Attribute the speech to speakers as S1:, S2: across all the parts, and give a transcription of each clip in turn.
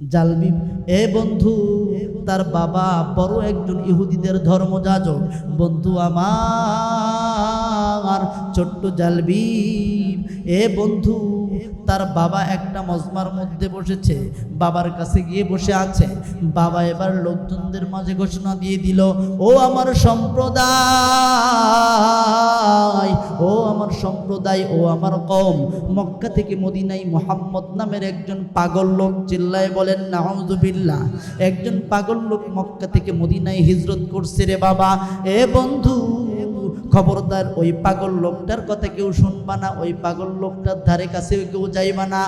S1: জালবিব এ বন্ধু, তার বাবা বড় একজন ইহুদিদের ধর্মযাজক। বন্ধু আমার ছোট্ট জালবিব এ বন্ধু, তার বাবা একটা মজমার মধ্যে বসেছে, বাবার কাছে গিয়ে বসে আছে। বাবা এবার লোকজনদের মাঝে ঘোষণা দিয়ে দিল, ও আমার সম্প্রদায়, ও আমার সম্প্রদায়, ও আমার কওম, মক্কা থেকে মদিনায় মুহাম্মদ নামের একজন পাগল লোক, চিল্লায় বলেন নাউযুবিল্লাহ, একজন পাগল লোক মক্কা থেকে মদিনায় হিজরত করছে রে বাবা। এ বন্ধু, খবরদার ওই পাগল লোকটার কথা কেউ শুনবা না, ওই পাগল লোকটার ধারে কাছে কেউ যাইবা না।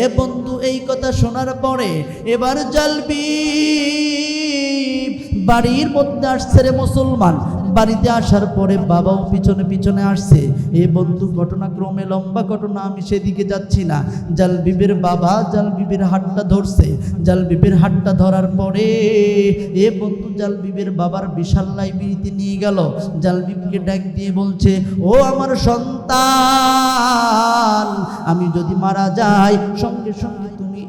S1: এ বন্ধু, এই কথা শোনার পরে এবার জালবিব বাড়ির মধ্যে আসছে রে মুসলমান। বাড়িতে আসার পরে বাবাও পিছনে পিছনে আসছে। এ বন্ধু, ঘটনাক্রমে লম্বা ঘটনা, আমি সেদিকে যাচ্ছি না। জালবিবের বাবা জালবিবের হাতটা ধরছে। জালবিবের হাতটা ধরার পরে এ বন্ধু জালবিবের বাবার বিশাল লাইব্রেরিতে নিয়ে গেল। জালবিবকে ডাক দিয়ে বলছে, ও আমার সন্তান, আমি যদি মারা যাই সঙ্গে সঙ্গে তুমি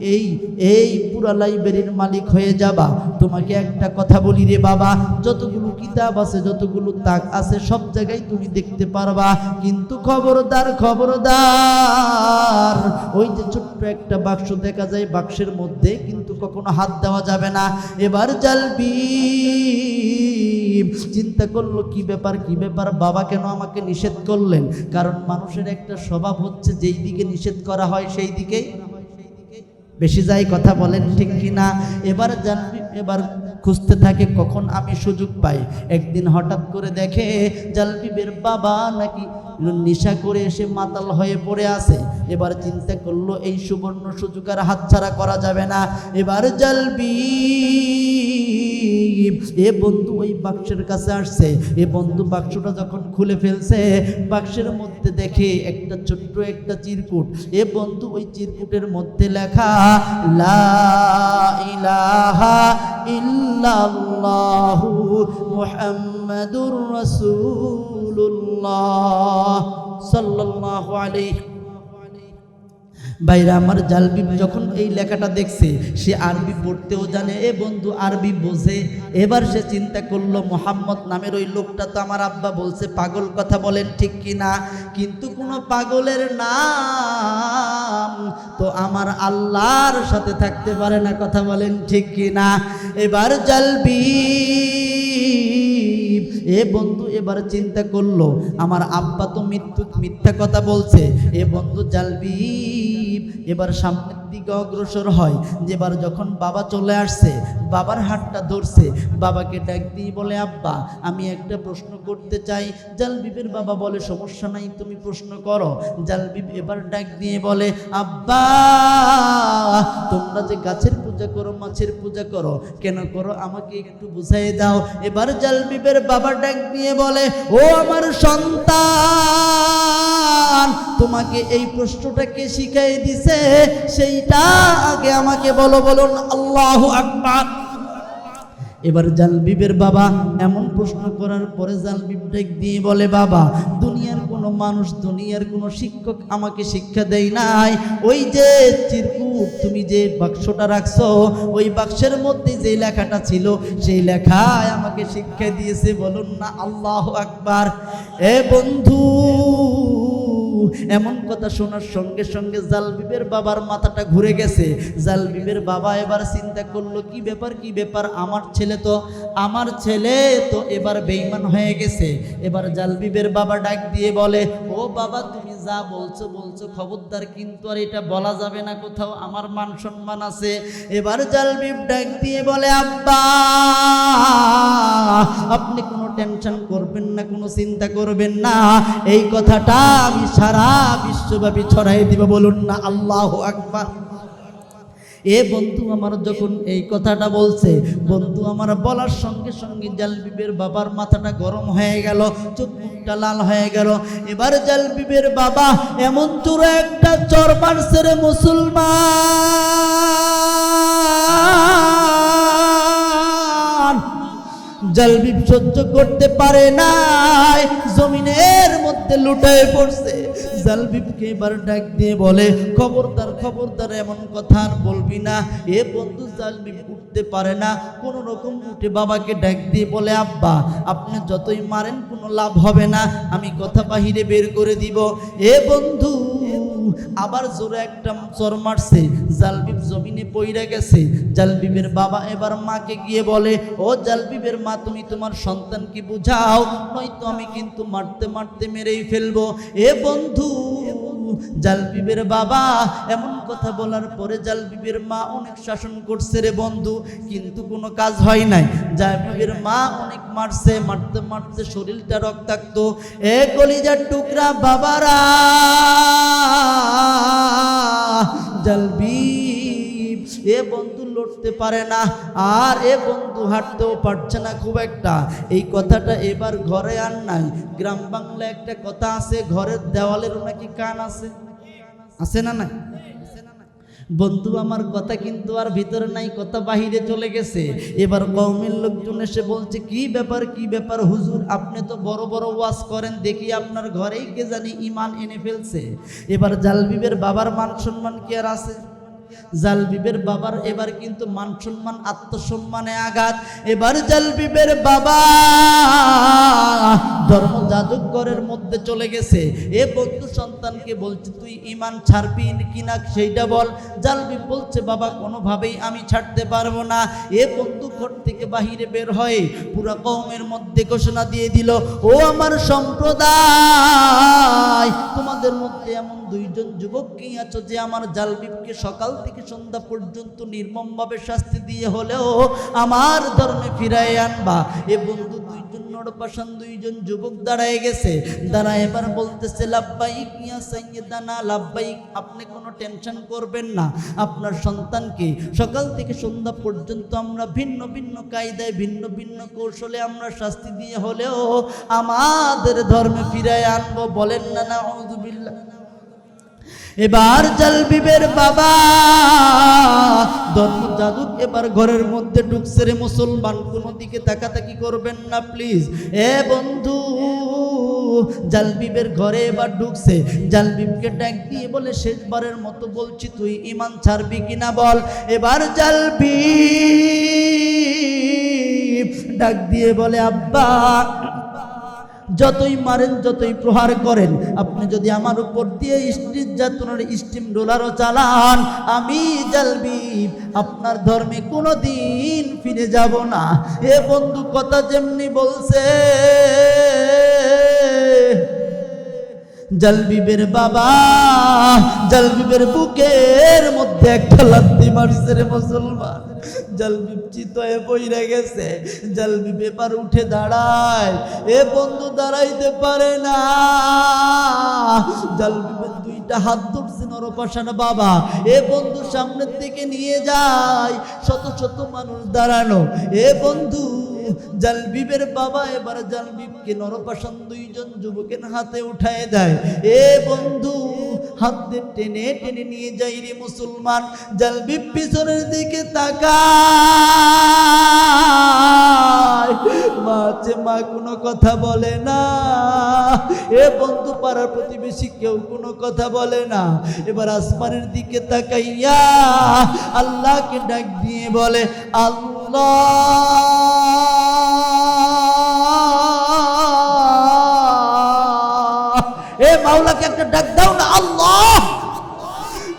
S1: এই পুরা লাইব্রেরির মালিক হয়ে যাবা। তোমাকে একটা কথা বলি রে বাবা, যতগুলো কিতাব আছে, যতগুলো তাক আছে, সব জায়গায় তুমি দেখতে পারবা, কিন্তু খবরদার খবরদার, ওই যে ছোট্ট একটা বাক্স দেখা যায়, বাক্সের মধ্যে কিন্তু কখনো হাত দেওয়া যাবে না। এবার জালবিব চিন্তা করলো, কি ব্যাপার কি ব্যাপার, বাবা কেন আমাকে নিষেধ করলেন? কারণ মানুষের একটা স্বভাব হচ্ছে, যেই দিকে নিষেধ করা হয় সেই দিকেই বেশি যায়, কথা বলেন ঠিক কিনা? এবার জালবিব এবার খুঁজতে থাকে কখন আমি সুযোগ পাই। একদিন হঠাৎ করে দেখে জালবিবের বাবা নাকি নেশা করে এসে মাতাল হয়ে পড়ে আছে। এবার চিন্তা করলো, এই সুবর্ণ সুযোগ আর হাতছাড়া করা যাবে না। এবার জালবিব এ বন্ধু ওই বাক্সের কাছে আসছে। এ বন্ধু বাক্সটা যখন খুলে ফেলছে, বাক্সের মধ্যে দেখে একটা ছোট্ট একটা চিরকুট। এ বন্ধু ওই চিরকুটের মধ্যে লেখা, লা ইলাহা ইল্লাল্লাহু মুহাম্মাদুর রাসূলুল্লাহ সাল্লাল্লাহু আলাইহি। ভাইরা আমার, জালবিব যখন এই লেখাটা দেখছে, সে আরবি পড়তেও জানে, এ বন্ধু আরবি বোঝে। এবার সে চিন্তা করলো, মোহাম্মদ নামের ওই লোকটা তো আমার আব্বা বলছে পাগল, কথা বলেন ঠিক কিনা? কিন্তু কোনো পাগলের নাম তো আমার আল্লাহর সাথে থাকতে পারে না, কথা বলেন ঠিক কিনা? এবার জালবিব এ বন্ধু এবার চিন্তা করলো, আমার আব্বা তো মিথ্যা কথা বলছে। এ বন্ধু জালবিব এবার সামনের দিকে অগ্রসর হয়। যেবার যখন বাবা চলে আসছে, বাবার হাতটা ধরছে, বাবাকে ডাক দিয়ে বলে, আব্বা আমি একটা প্রশ্ন করতে চাই। জালবিবের বাবা বলে, সমস্যা নাই, তুমি প্রশ্ন করো। জালবিব এবার ডাক দিয়ে বলে, আব্বা তোমরা যে গাছের পূজা করো, মাছের পূজা করো, কেন করো আমাকে একটু বুঝাই দাও। এবার জালবিবের বাবা ডাক দিয়ে বলে, ও আমার সন্তান, তোমাকে এই প্রশ্নটা কে শিখাই দিছে সেইটা আগে আমাকে বলো। বলুন আল্লাহু আকবার। এবার জালবিবের বাবা এমন প্রশ্ন করার পরে জালবিব ডাক দিয়ে বলে, বাবা দুনিয়ার কোনো মানুষ, দুনিয়ার কোনো শিক্ষক আমাকে শিক্ষা দেয় নাই। ওই যে চিরকুট, তুমি যে বাক্সটা রাখছো, ওই বাক্সের মধ্যে যে লেখাটা ছিল, সেই লেখায় আমাকে শিক্ষা দিয়েছে। বলুন না আল্লাহু আকবার। এ বন্ধু, এমন কথা শোনার সঙ্গে সঙ্গে জালবিবের বাবার মাথাটা ঘুরে গেছে। জালবিবের বাবা এবার চিন্তা করলো, কি ব্যাপার কি ব্যাপার, আমার ছেলে তো এবার বেঈমান হয়ে গেছে। এবার জালবিবের বাবা ডাক দিয়ে বলে, ও বাবা তুমি যা বলছো খবরদার, কিন্তু আর এটা বলা যাবে না কোথাও, আমার মান সম্মান আছে। এবার জালবিব ডাক দিয়ে বলে, আব্বা আপনি কোনো টেনশন করবেন না, কোনো চিন্তা করবেন না, এই কথাটা আমি সারা বিশ্বব্যাপী ছড়াই দিব। বলুন না আল্লাহু আকবার। এ বন্ধু আমার যখন এই কথাটা বলছে, বন্ধু আমার বলার সঙ্গে সঙ্গে জালবিবের বাবার মাথাটা গরম হয়ে গেল, চোখ মুখটা লাল হয়ে গেল। এবার জালবিবের বাবা এমন চোরা একটা চর মারছে রে মুসলমান, জালবিব সহ্য করতে পারে নাই, জমিনের মধ্যে লুটায় পড়ছে। জালবিবকে এবার ডাক দিয়ে বলে, খবরদার খবরদার, এমন কথা আর বলবি না। এ বন্ধু জালবিব উঠতে পারে না, কোনো রকম উঠে বাবাকে ডাক দিয়ে বলে, আব্বা আপনি যতই মারেন কোনো লাভ হবে না, আমি কথা বাহিরে বের করে দিব। এ বন্ধু আবার জোরে একটা চর মারছে, জালবিব জমিনে পইড়া গেছে। জালবিবের বাবা এবার মাকে গিয়ে বলে, ও জালবিবের মা, তুমি তোমার সন্তানকে বুঝাও, নয়তো আমি কিন্তু মারতে মারতে মেরেই ফেলবো। এ বন্ধু জালবিবের বাবা এমন কথা বলার পরে জালবিবের মা অনেক শাসন করছে রে বন্ধু, কিন্তু কোনো কাজ হয় নাই। জালবিবের মা অনেক মারছে, মারতে মারতে শরীরটা রক্তাক্ত। এ কলিজার টুকরা বাবারা, জালবিব এ বন্ধু লড়তে পারে না, আর এ বন্ধু হাঁটতেও পারছে না খুব একটা। এই কথাটা এবার ঘরে আর নাই। গ্রাম বাংলা একটা কথা আছে, ঘরের দেওয়ালেরও নাকি কান আছে, আছে না না? বন্ধু আমার কথা কিন্তু আর ভিতরে নাই, কথা বাহিরে চলে গেছে। এবার কওমের লোকজন এসে বলছে, কি ব্যাপার কি ব্যাপার হুজুর, আপনি তো বড় বড় ওয়াজ করেন, দেখি আপনার ঘরেই কে জানি ঈমান এনে ফেলছে। এবার জালবিবের বাবার মান সম্মান কি আর আছে? জালবিবের বাবার এবার কিন্তু মান সম্মান, আত্মসম্মানে আঘাত। এবার জালবিবের বাবা ধর্ম যাজক ঘরের মধ্যে চলে গেছে। এ বন্ধু সন্তানকে বলছে, তুই ঈমান ছাড়বি কিনা সেইটা বল। জালবিব বলছে, বাবা কোনোভাবেই আমি ছাড়তে পারবো না। এ বন্ধু ঘর থেকে বাহিরে বের হয়ে পুরা কওমের মধ্যে ঘোষণা দিয়ে দিল, ও আমার সম্প্রদায়, তোমাদের মধ্যে এমন দুইজন যুবক কি আছো যে আমার জালবিবকে সকাল থেকে সন্ধ্যা পর্যন্ত নির্মমভাবে শাস্তি দিয়ে হলেও আমার ধর্মে ফিরাই আনবা। এ বন্ধু দুইজন নরপাষাণ দুইজন যুবক দাঁড়ায় গেছে। দাঁড়ায় এবার বলতেছে, লাব্বাইক ইয়া সাইয়্যিদানা, লাব্বাইক, আপনি কোনো টেনশন করবেন না। আপনার সন্তানকে সকাল থেকে সন্ধ্যা পর্যন্ত আমরা ভিন্ন ভিন্ন কায়দায় ভিন্ন ভিন্ন কৌশলে আমরা শাস্তি দিয়ে হলেও আমাদের ধর্মে ফিরায় আনবো। বলেন না নাউযুবিল্লাহ। এবার জালবিবের বাবা ধর্ম যাজক এবার ঘরের মধ্যে ঢুকছে রে মুসলমান, কোনো দিকে তাকাতাকি করবেন না প্লিজ। এ বন্ধু জালবিবের ঘরে এবার ঢুকছে। জালবিবকে ডাক দিয়ে বলে, শেষবারের মতো বলছি, তুই ঈমান ছাড়বি কিনা বল। এবার জালবিব ডাক দিয়ে বলে, আব্বা যতই মারেন যতই প্রহার করেন, আপনি যদি আমার উপর দিয়ে নির্যাতনের স্টিম রোলারও চালান, আমি জালবিব আপনার ধর্মে কোনোদিন ফিরে যাব না। এ বন্ধু কথা যেমনি বলছে, জালবিবের বাবা জালবিবের বুকের মধ্যে একটা লাথি মারছে রে মুসলমান। জালবিব চিত হয়ে পইরা গেছে। জালবিব এবার উঠে দাঁড়ায়। এ বন্ধু দাঁড়াইতে পারে না। জালবিবের দুইটা হাত ধরছে নরপাষাণ বাবা। এ বন্ধু সামনের দিকে নিয়ে যায়, শত শত মানুষ দাঁড়ানো। এ বন্ধু জালবিবের বাবা এবার জালবিবকে নরপাষাণ দুইজন যুবকের হাতে উঠায় দেয়। এ বন্ধু হাত দিয়ে টেনে টেনে নিয়ে যাই রে মুসলমান। জালবিব পিছনের দিকে তাকায়, মা আছে, মা কোনো কথা বলে না। এ বন্ধু পাড়ার প্রতিবেশী কেউ কোনো কথা বলে না। এবার আসমানের দিকে তাকাইয়া আল্লাহকে ডাক দিয়ে বলে, আল্লাহ, এ মাওলাকে একটা ডাক দাও না, আল্লাহ।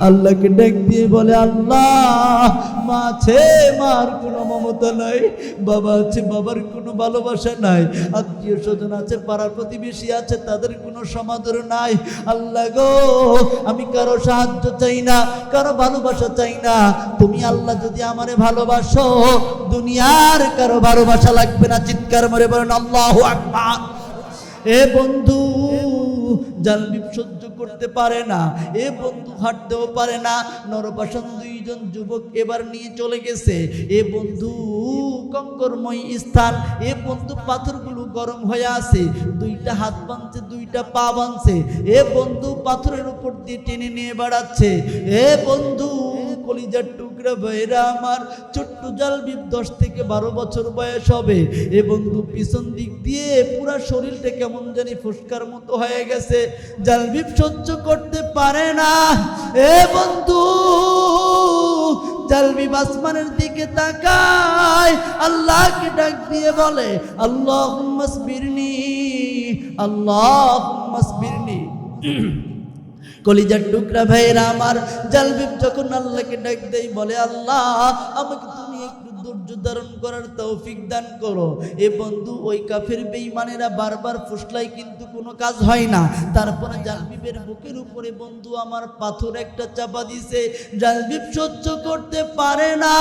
S1: আল্লাহকে ডাক দিয়ে বলে, আল্লাহ, মা আছে, মার কোনো মমতা নাই, বাবা আছে, বাবার কোনো ভালোবাসা নাই, আত্মীয় স্বজন আছে, পাড়ার প্রতিবেশী আছে, তাদের কোনো সমাদর নাই। আল্লাহ গো, আমি কারো সাহায্য চাই না, কারো ভালোবাসা চাই না। তুমি আল্লাহ যদি আমারে ভালোবাসো, দুনিয়ার কারো ভালোবাসা লাগবে না। চিৎকার মেরে বলেন আল্লাহু আকবার। এ বন্ধু জালবিব সহ্য করতে পারে না। এ বন্ধু হাঁটতেও পারে না। নরপাষাণ দুইজন যুবক এবার নিয়ে চলে গেছে। এ বন্ধু কঙ্করময় স্থান। এ বন্ধু পাথরগুলো গরম হয়ে আছে। দুইটা হাত বাঁধছে, দুইটা পা বাঁধছে। এ বন্ধু পাথরের উপর দিয়ে টেনে নিয়ে বেড়াচ্ছে। এ বন্ধু কলিজার টুকরা টুকরা ভাইরা আমার, ছোট্ট জালবিব 10 থেকে 12 বছর বয়স হবে। এ বন্ধু পিছন দিক দিয়ে পুরা শরীরটা কেমন জানি ফুসকার মতো হয়ে গেছে। জালবিব সহ্য করতে পারে না। এ বন্ধু, জালবিব আসমানের দিকে তাকায়, আল্লাহকে ডাক দিয়ে বলে, আল্লাহুম্মা সবিরনি, আল্লাহুম্মা সবিরনি। কলিজার টুকরা ভাইরা আমার, জালবিব যখন আল্লাহকে ডাক দেয়, বলে আল্লাহ আমাকে তুমি একটু ধৈর্য ধারণ করার তৌফিক দান করো। এ বন্ধু, ওই কাফের বেঈমানেরা বারবার ফুসলাই কিন্তু কোনো কাজ হয় না। তারপরে জালবিবের বুকের উপরে বন্ধু আমার পাথর একটা চাপা দিছে। জালবিব সহ্য করতে পারে না,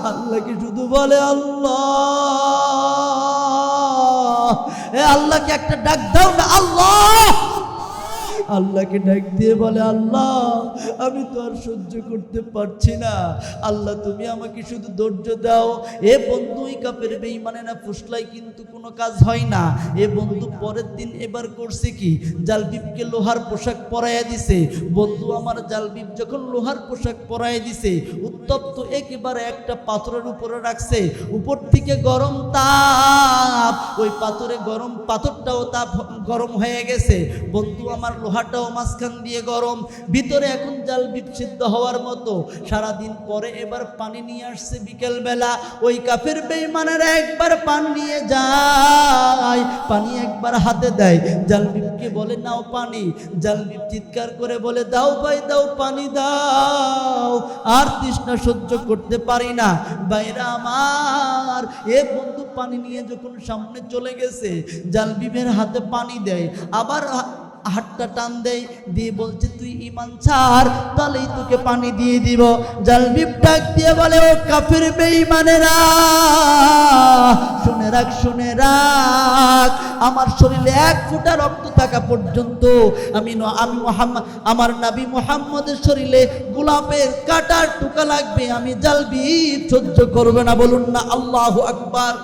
S1: আল্লাহকে শুধু বলে আল্লাহ। এ আল্লাহকে একটা ডাক দাও না, আল্লাহ। আল্লাহকে ডাক দিয়ে বলে, আল্লাহ আমি তো আর সহ্য করতে পারছি না, আল্লাহ তুমি আমাকে শুধু ধৈর্য দাও। এ বন্ধু, ওই কাফের বেঈমানেরা ফুসলাই কিন্তু কোনো কাজ হয় না। এ বন্ধু পরের দিন এবার করছে কি, জালবিবকে লোহার পোশাক পরাইয়া দিছে। বন্ধু আমার, জালবিব যখন লোহার পোশাক পরাইয়া দিছে, উত্তপ্ত একেবারে একটা পাথরের উপরে রাখছে। উপর থেকে গরম তাপ, ওই পাথরে গরম, পাথরটাও তাপ গরম হয়ে গেছে। বন্ধু আমার, লোহাটাও মাঝখান দিয়ে গরম, ভিতরে এখন জালবিব সিদ্ধ হওয়ার মতো। সারাদিন পরে এবার পানি নিয়ে আসছে বিকেল বেলা। ওই কাফের বেঈমানেরা একবার পানি নিয়ে যায়, পানি একবার হাতে দেয়, জালবিবকে বলে নাও পানি। জালবিব চিৎকার করে বলে, দাও ভাই দাও, পানি দাও, আর তৃষ্ণা সহ্য করতে পারি না। ভাইরা আমার, এ বন্ধু পানি নিয়ে যখন সামনে চলে গেছে, জালবিবের হাতে পানি দেয়, আবার হাতটা টান দেয়, দিয়ে বলছে তুই ঈমান ছাড়, তাহলেই তোকে পানি দিয়ে দিব। জালবিব ডাক দিয়ে বলে, ও কাফের বেঈমানেরা, শুনে রাখ, শুনে রাখ, আমার শরীরে 1 ফোঁটা রক্ত থাকা পর্যন্ত আমি মুহাম্মদ, আমার নবী মুহাম্মদের শরীরে গোলাপের কাটার টুকা লাগবে, আমি জালবিব সহ্য করবে না। বলুন না আল্লাহু আকবার।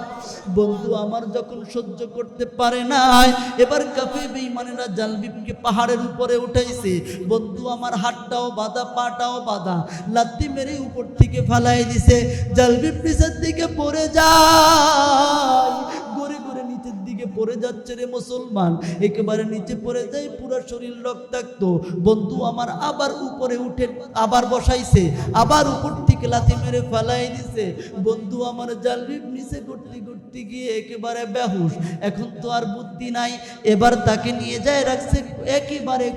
S1: বন্ধু আমার, যখন সহ্য করতে পারে নাই, এবার কাফের বেঈমানেরা জালবিবকে পাহাড়ের উপরে উঠাইছে। বন্ধু আমার, হাতটাও বাঁধা, পাটাও বাঁধা, লাথি মেরে উপর থেকে ফালাই দিছে। জালবিব নিচের দিকে পড়ে যায়, গড়ে গড়ে নিচের দিকে পড়ে যাচ্ছে রে মুসলমান, একেবারে নিচে পড়ে যায়, পুরো শরীর রক্তাক্ত। বন্ধু আমার, আবার উপরে উঠে আবার বসাইছে, আবার উপর থেকে লাথি মেরে ফালাই দিছে। বন্ধু আমার, জালবিব নিচে করতে করতে গিয়ে একেবারে বেহুশ, এখন তো আর বুদ্ধি নাই। এবার তাকে নিয়ে যায় রাখছে একেবারে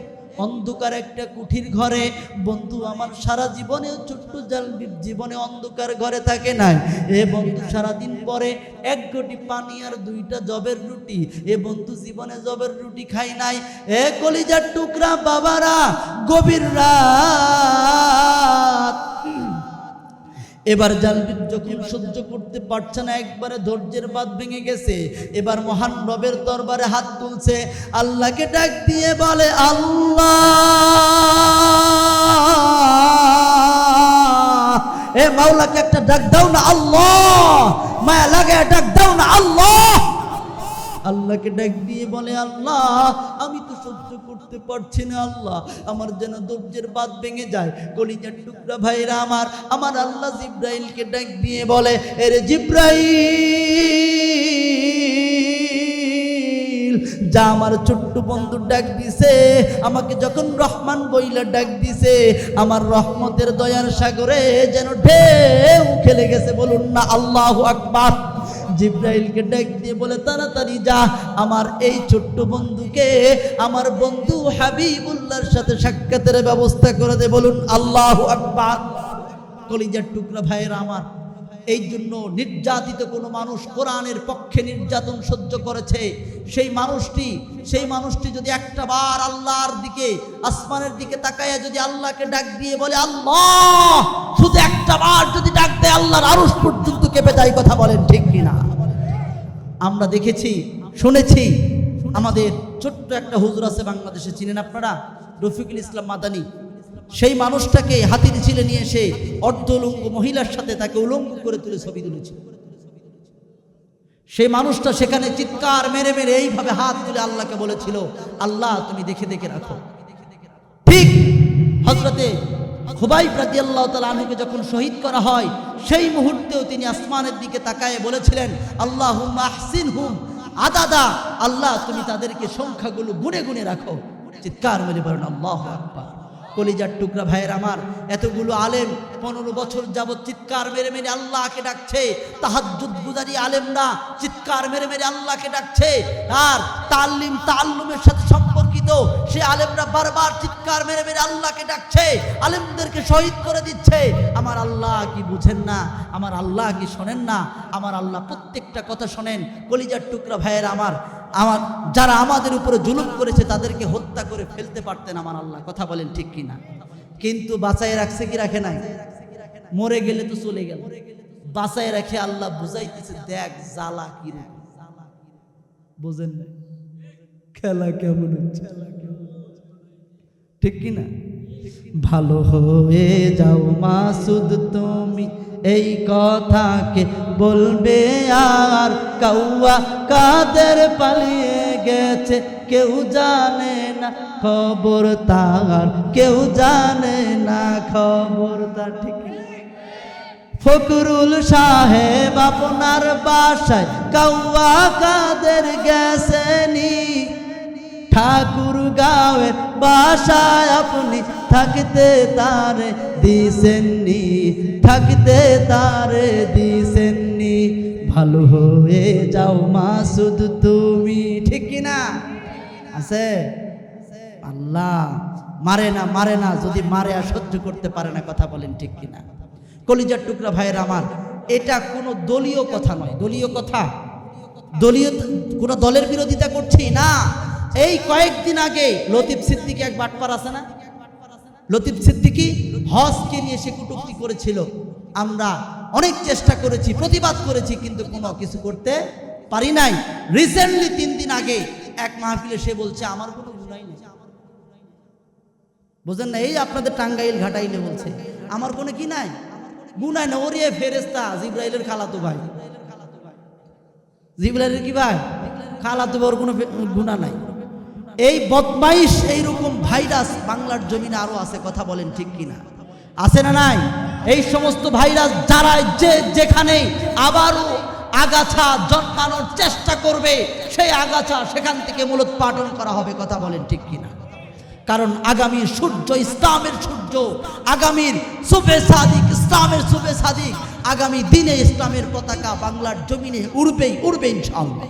S1: অন্ধকার একটা কুঠির ঘরে। বন্ধু আমার, সারা জীবনেও ছোট্ট জালবিব জীবনে অন্ধকার ঘরে থাকে নাই। এ বন্ধু, সারাদিন পরে 1 ঘটি পানি আর 2টা জবের রুটি, এ বন্ধু জীবনে জবের রুটি খাই নাই। এ কলিজার টুকরা বাবারা, গভীর রাত, এবার জালবিব যখন সহ্য করতে পারছে না, একবারে ধৈর্যের বাঁধ ভেঙে গেছে। এবার মহান রবের দরবারে হাত তুলছে, আল্লাহকে ডাক দিয়ে বলে, আল্লাহ। এ মাওলাকে একটা ডাক দাও না, আল্লাহ, মায়া লাগে ডাক দাও না, আল্লাহ। আল্লাহকে ডাক দিয়ে বলে, আল্লাহ আমি তো সহ্য করতে পারছি না, আল্লাহ আমার যেন ধৈর্যের বাঁধ ভেঙে যায়। কলিজার টুকরা ভাইরা আমার, আমার আল্লাহ জিব্রাইলকে ডাক দিয়ে বলে, এরে জিব্রাইল, যা আমার ছোট্ট বন্ধু ডাক দিছে, আমাকে যখন রহমান বইলা ডাক দিছে, আমার রহমতের দয়ার সাগরে যেন ঢেউ খেলে গেছে। বলুন না আল্লাহু আকবার। জিব্রাইলকে ডাক দিয়ে বলে, তাড়াতাড়ি যা, আমার এই ছোট্ট বন্ধুকে আমার বন্ধু হাবিবুল্লাহর সাথে সাক্ষাতের ব্যবস্থা করে দে। বলুন আল্লাহু আকবার। কলিজার টুকরা ভাইয়েরা আমার, এই জন্য নির্যাতিত কোনো মানুষ কোরআনের পক্ষে নির্যাতন সহ্য করেছে, সেই মানুষটি যদি একটা বার আল্লাহর দিকে, আসমানের দিকে তাকায়া যদি আল্লাহকে ডাক দিয়ে বলে আল্লাহ, শুধু একটা বার যদি ডাক দেয়, আল্লাহর আরশ পর্যন্ত কেঁপে যায়। কথা বলেন ঠিক কিনা? আমরা দেখেছি, শুনেছি, আমাদের ছোট্ট একটা হুজুর আছে বাংলাদেশে, চিনেন আপনারা, রফিকুল ইসলাম মাদানী। সেই মানুষটাকে হাতির ছিলে নিয়ে এসে অর্ধ উলঙ্গ মহিলার সাথে তাকে উলঙ্গ করে তুলে ছবি তুলেছে। সেই মানুষটা সেখানে চিৎকার মেরে মেরে এইভাবে হাত তুলে আল্লাহকে বলেছিল, আল্লাহ তুমি দেখে দেখে রাখো। ঠিক হযরতে খুবাইব রাদিয়াল্লাহু তাআলা আনহুকে যখন শহীদ করা হয় সেই মুহূর্তেও তিনি আসমানের দিকে তাকায়ে বলেছিলেন আল্লাহুম্মা আহসিনহুম আদাদা, আল্লাহ তুমি তাদেরকে সংখ্যাগুলো গুনে গুনে রাখো। চিৎকার মেরে বলেন আল্লাহু আকবার। কলিজার টুকরা ভাইয়ের আমার, এতগুলো আলেম 15 বছর যাবৎ চিৎকার মেরে মেরে আল্লাহকে ডাকছে। তাহাজ্জুদ গুজারি আলেমরা চিৎকার মেরে মেরে আল্লাহকে ডাকছে। আর তাল্লুমের সাথে সম্পর্কিত সে আলেমরা বারবার চিৎকার মেরে মেরে আল্লাহকে ডাকছে, আলেমদেরকে শহীদ করে দিচ্ছে। আমার আল্লাহ কি বুঝেন না? আমার আল্লাহ কি শোনেন না? আমার আল্লাহ প্রত্যেকটা কথা শোনেন। কলিজার টুকরা ভাইয়ের আমার, যারা আমাদের উপরে জুলুম করেছে তাদেরকে হত্যা করে ফেলতে পারতেন আমার আল্লাহ। কথা বলেন ঠিক কিনা? কিন্তু বাঁচায় রাখছে কি রাখে নাই? মরে গেলে তো চলে গেল, বাঁচায় রাখে আল্লাহ বুঝাইতেছে দেখ জ্বালা কি রে। বুঝেন না খেলা কেমন হচ্ছে? ঠিক কিনা? ভালো হয়ে যাও মাসুদ তুমি, এই কথাকে বলবে আর কাউয়া কাদের পালিয়ে গেছে কেউ জানে না খবর তার, কেউ জানে না খবর তার। ঠিক ফকরুল সাহেব আপনার বাসায় কাউয়া কাদের গেছেনি, ঠাকুর গাঁয়ের বাসায় আপনি থাকতে তারে দিছেননি, থাকতে তারে দিছেননি। ভালো হয়ে যাও মাসুদ তুমি। ঠিক কিনা? আছে আল্লাহ মারে না, মারে না, যদি মারে আর সহ্য করতে পারে না। কথা বলেন ঠিক কিনা? কলিজার টুকরা ভাইয়ের আমার, এটা কোনো দলীয় কথা নয়। দলীয় কথা, দলীয় কোনো দলের বিরোধিতা করছি না। এই কয়েকদিন আগে লতিফ সিদ্দিকী এক বাটপার আছে না, লতিফ সিদ্দিকী হজকে নিয়ে সে কটূক্তি করেছিল। আমরা অনেক চেষ্টা করেছি, প্রতিবাদ করেছি, কিন্তু কোনো কিছু করতে পারি নাই। রিসেন্টলি 3 দিন আগে এক মাহফিলে সে বলছে আমার কোনো গুনাহ নেই। বুঝেন না? এই আপনাদের টাঙ্গাইল ঘাটাইলে বলছে আমার কোনো কি নাই, গুনাহ না। ওরে ফেরেশতা জিবরাইলের খালাতো ভাই, জিবরাইলের কি ভাই? খালাতো ভাই, ওর কোনো গুনাহ নাই। এই বদমাইশ এইরকম ভাইরাস বাংলার জমিনে আরো আছে। কথা বলেন ঠিক কিনা? আছে না নাই? এই সমস্ত ভাইরাস যারা যেখানে আবারও আগাছা জন্মানোর চেষ্টা করবে, সেই আগাছা সেখান থেকে মূলোৎপাটন করা হবে। কথা বলেন ঠিক কিনা? কারণ আগামীর সূর্য ইসলামের সূর্য, আগামীর সুবে সাদিক ইসলামের সুবে সাদিক, আগামী দিনে ইসলামের পতাকা বাংলার জমিনে উড়বেই উড়বে ইনশাআল্লাহ।